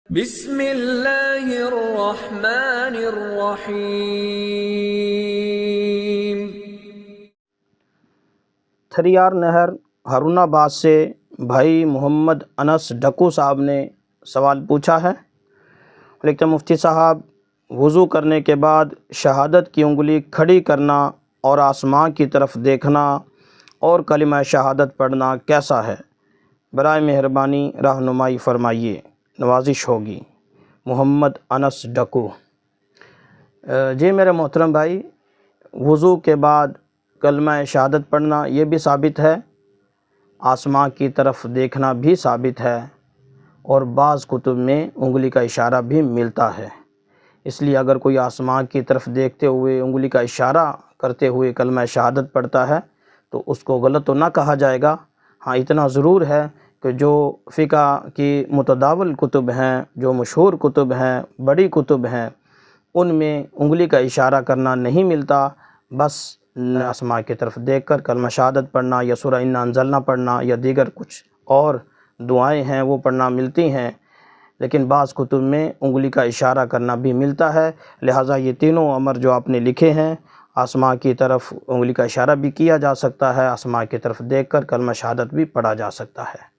بسم اللہ الرحمن الرحیم۔ تھریار نہر ہارون آباد سے بھائی محمد انس ڈکو صاحب نے سوال پوچھا ہے۔ لکھتے ہیں مفتی صاحب، وضو کرنے کے بعد شہادت کی انگلی کھڑی کرنا اور آسمان کی طرف دیکھنا اور کلمہ شہادت پڑھنا کیسا ہے؟ برائے مہربانی رہنمائی فرمائیے، نوازش ہوگی۔ محمد انس ڈکو۔ جی میرے محترم بھائی، وضو کے بعد کلمہ شہادت پڑھنا یہ بھی ثابت ہے، آسمان کی طرف دیکھنا بھی ثابت ہے، اور بعض کتب میں انگلی کا اشارہ بھی ملتا ہے۔ اس لیے اگر کوئی آسمان کی طرف دیکھتے ہوئے انگلی کا اشارہ کرتے ہوئے کلمہ شہادت پڑھتا ہے تو اس کو غلط تو نہ کہا جائے گا۔ ہاں اتنا ضرور ہے کہ جو فقہ کی متداول کتب ہیں، جو مشہور کتب ہیں، بڑی کتب ہیں، ان میں انگلی کا اشارہ کرنا نہیں ملتا، بس آسمان کی طرف دیکھ کر کلمہ شہادت پڑھنا یا سورہ انا انزلنا پڑھنا یا دیگر کچھ اور دعائیں ہیں وہ پڑھنا ملتی ہیں، لیکن بعض کتب میں انگلی کا اشارہ کرنا بھی ملتا ہے۔ لہٰذا یہ تینوں امر جو آپ نے لکھے ہیں، آسمان کی طرف انگلی کا اشارہ بھی کیا جا سکتا ہے، آسمان کی طرف دیکھ کر کلمہ شہادت بھی پڑھا جا سکتا ہے۔